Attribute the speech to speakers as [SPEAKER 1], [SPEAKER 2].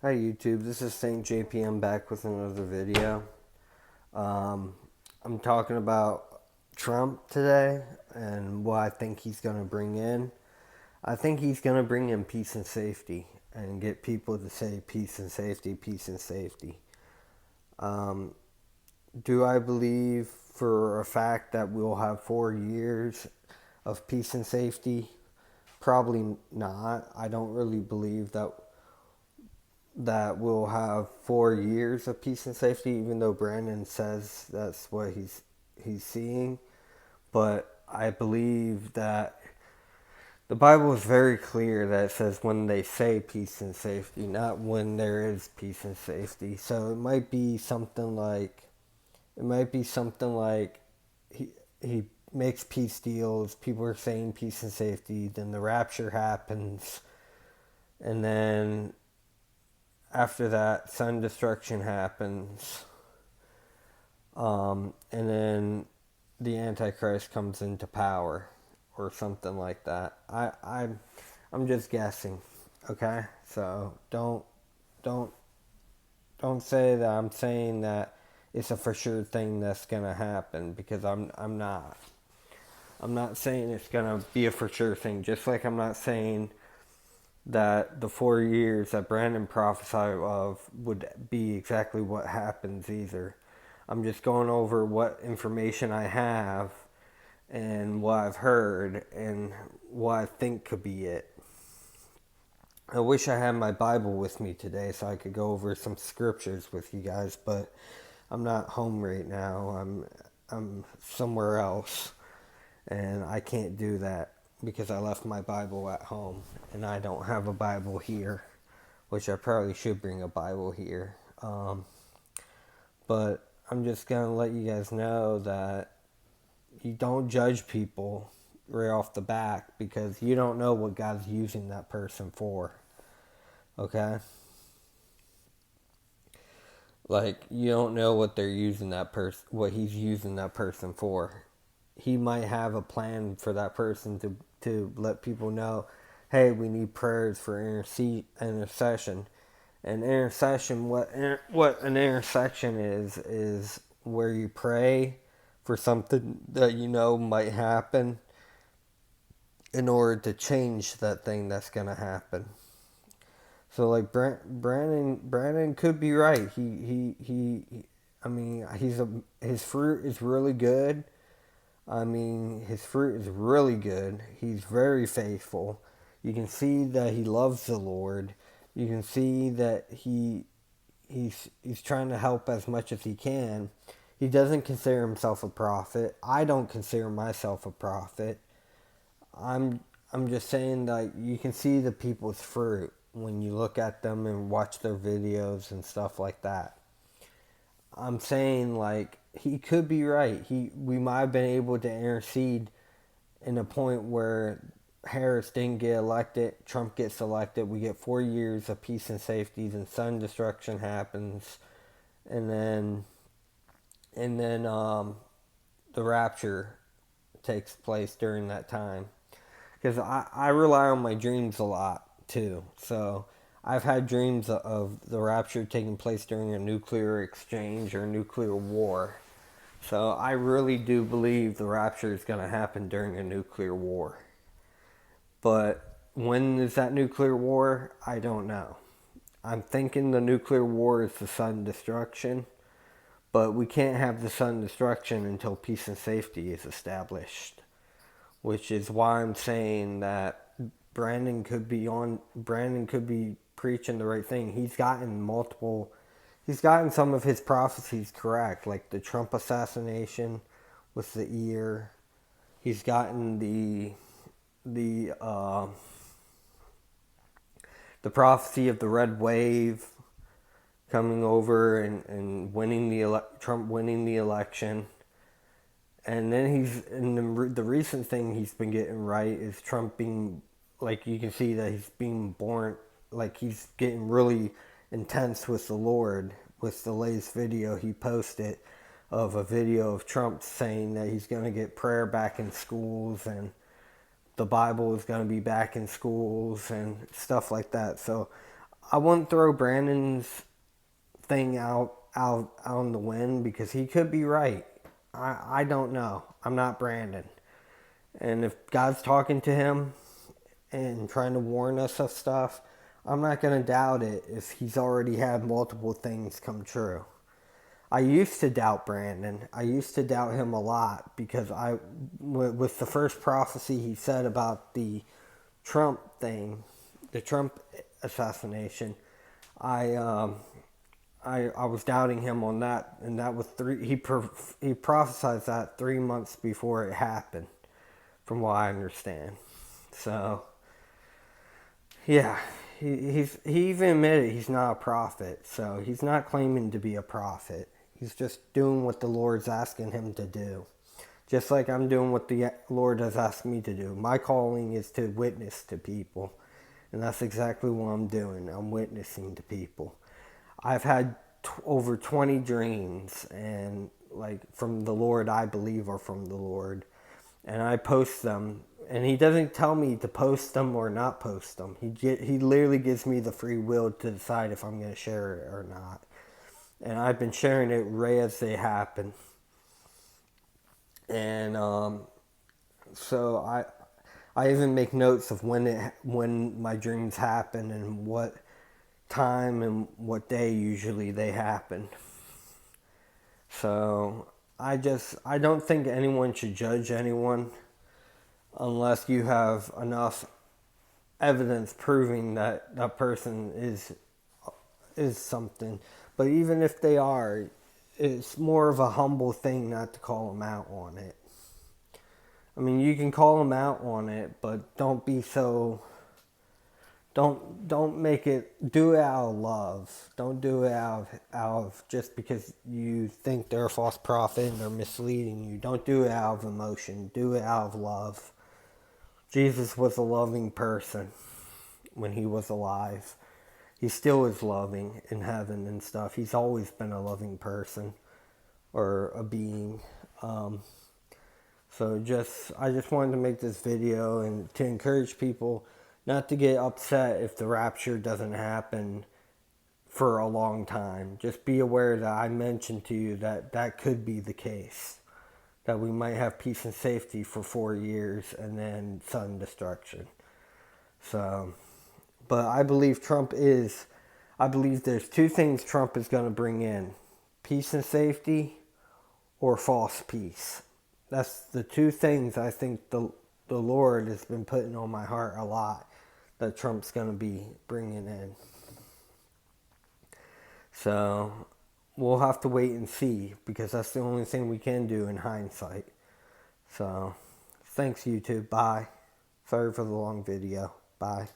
[SPEAKER 1] Hi YouTube, this is Saint JPM back with another video. I'm talking about Trump today and what I think he's going to bring in. I think he's going to bring in peace and safety and get people to say peace and safety, peace and safety. Um, do I believe for a fact that we'll have 4 years of peace and safety? Probably not. I don't really believe that we'll have 4 years of peace and safety, even though Brandon says that's what he's seeing. But I believe that the Bible is very clear that it says when they say peace and safety, not when there is peace and safety. So it might be something like he makes peace deals, people are saying peace and safety, then the rapture happens, and then after that, sun destruction happens, and then the Antichrist comes into power, or something like that. I'm just guessing, okay? So don't don't say that I'm saying that it's a for sure thing that's gonna happen, because I'm not. I'm not saying it's gonna be a for sure thing. Just like I'm not saying that the 4 years that Brandon prophesied of would be exactly what happens either. I'm just going over what information I have and what I've heard and what I think could be it. I wish I had my Bible with me today so I could go over some scriptures with you guys, but I'm not home right now. I'm somewhere else, and I can't do that because I left my Bible at home and I don't have a Bible here, which I probably should bring a Bible here. But I'm just going to let you guys know that you don't judge people right off the bat, because you don't know what God's using that person for. Okay? Like, you don't know what they're using what he's using that person for. He might have a plan for that person to let people know, hey, we need prayers for intercession. And intercession, what an intersection is where you pray for something that you know might happen in order to change that thing that's gonna happen. So like Brandon could be right. I mean, his fruit is really good. I mean, his fruit is really good. He's very faithful. You can see that he loves the Lord. You can see that he's trying to help as much as he can. He doesn't consider himself a prophet. I don't consider myself a prophet. I'm I'm just saying that you can see the people's fruit when you look at them and watch their videos and stuff like that. I'm saying, like, he could be right. We might have been able to intercede in a point where Harris didn't get elected, Trump gets elected, we get 4 years of peace and safety, then sun destruction happens, and then the rapture takes place during that time. Because I rely on my dreams a lot too. So I've had dreams of the rapture taking place during a nuclear exchange or a nuclear war. So I really do believe the rapture is going to happen during a nuclear war. But when is that nuclear war? I don't know. I'm thinking the nuclear war is the sudden destruction, but we can't have the sudden destruction until peace and safety is established, which is why I'm saying that Brandon could be preaching the right thing. He's gotten some of his prophecies correct, like the Trump assassination with the ear. He's gotten the the prophecy of the red wave coming over and winning Trump winning the election. And then the recent thing he's been getting right is Trump being, like, you can see that he's being born, like, he's getting really intense with the Lord with the latest video he posted of a video of Trump saying that he's going to get prayer back in schools and the Bible is going to be back in schools and stuff like that. So I wouldn't throw Brandon's thing out on the wind because he could be right. I don't know. I'm not Brandon. And if God's talking to him and trying to warn us of stuff, I'm not going to doubt it if he's already had multiple things come true. I used to doubt Brandon. I used to doubt him a lot because with the first prophecy he said about the Trump thing, the Trump assassination, I I was doubting him on that, and that was he prophesied that 3 months before it happened, from what I understand. So yeah, he even admitted he's not a prophet, so he's not claiming to be a prophet. He's just doing what the Lord's asking him to do. Just like I'm doing what the Lord has asked me to do. My calling is to witness to people. And that's exactly what I'm doing. I'm witnessing to people. I've had over 20 dreams, and like from the Lord, I believe are from the Lord. And I post them. And he doesn't tell me to post them or not post them. He literally gives me the free will to decide if I'm going to share it or not. And I've been sharing it right as they happen. And so I even make notes of when my dreams happen and what time and what day usually they happen. So I don't think anyone should judge anyone unless you have enough evidence proving that that person is something. But even if they are, it's more of a humble thing not to call them out on it. I mean, you can call them out on it, but don't be so. Don't make it. Do it out of love. Don't do it out of just because you think they're a false prophet and they're misleading you. Don't do it out of emotion. Do it out of love. Jesus was a loving person when he was alive. He still is loving in heaven and stuff. He's always been a loving person or a being. So I just wanted to make this video and to encourage people not to get upset if the rapture doesn't happen for a long time. Just be aware that I mentioned to you that that could be the case. That we might have peace and safety for 4 years and then sudden destruction. So, but I believe I believe there's two things Trump is going to bring in: peace and safety or false peace. That's the two things I think the Lord has been putting on my heart a lot that Trump's going to be bringing in. So we'll have to wait and see because that's the only thing we can do in hindsight. So thanks, YouTube. Bye. Sorry for the long video. Bye.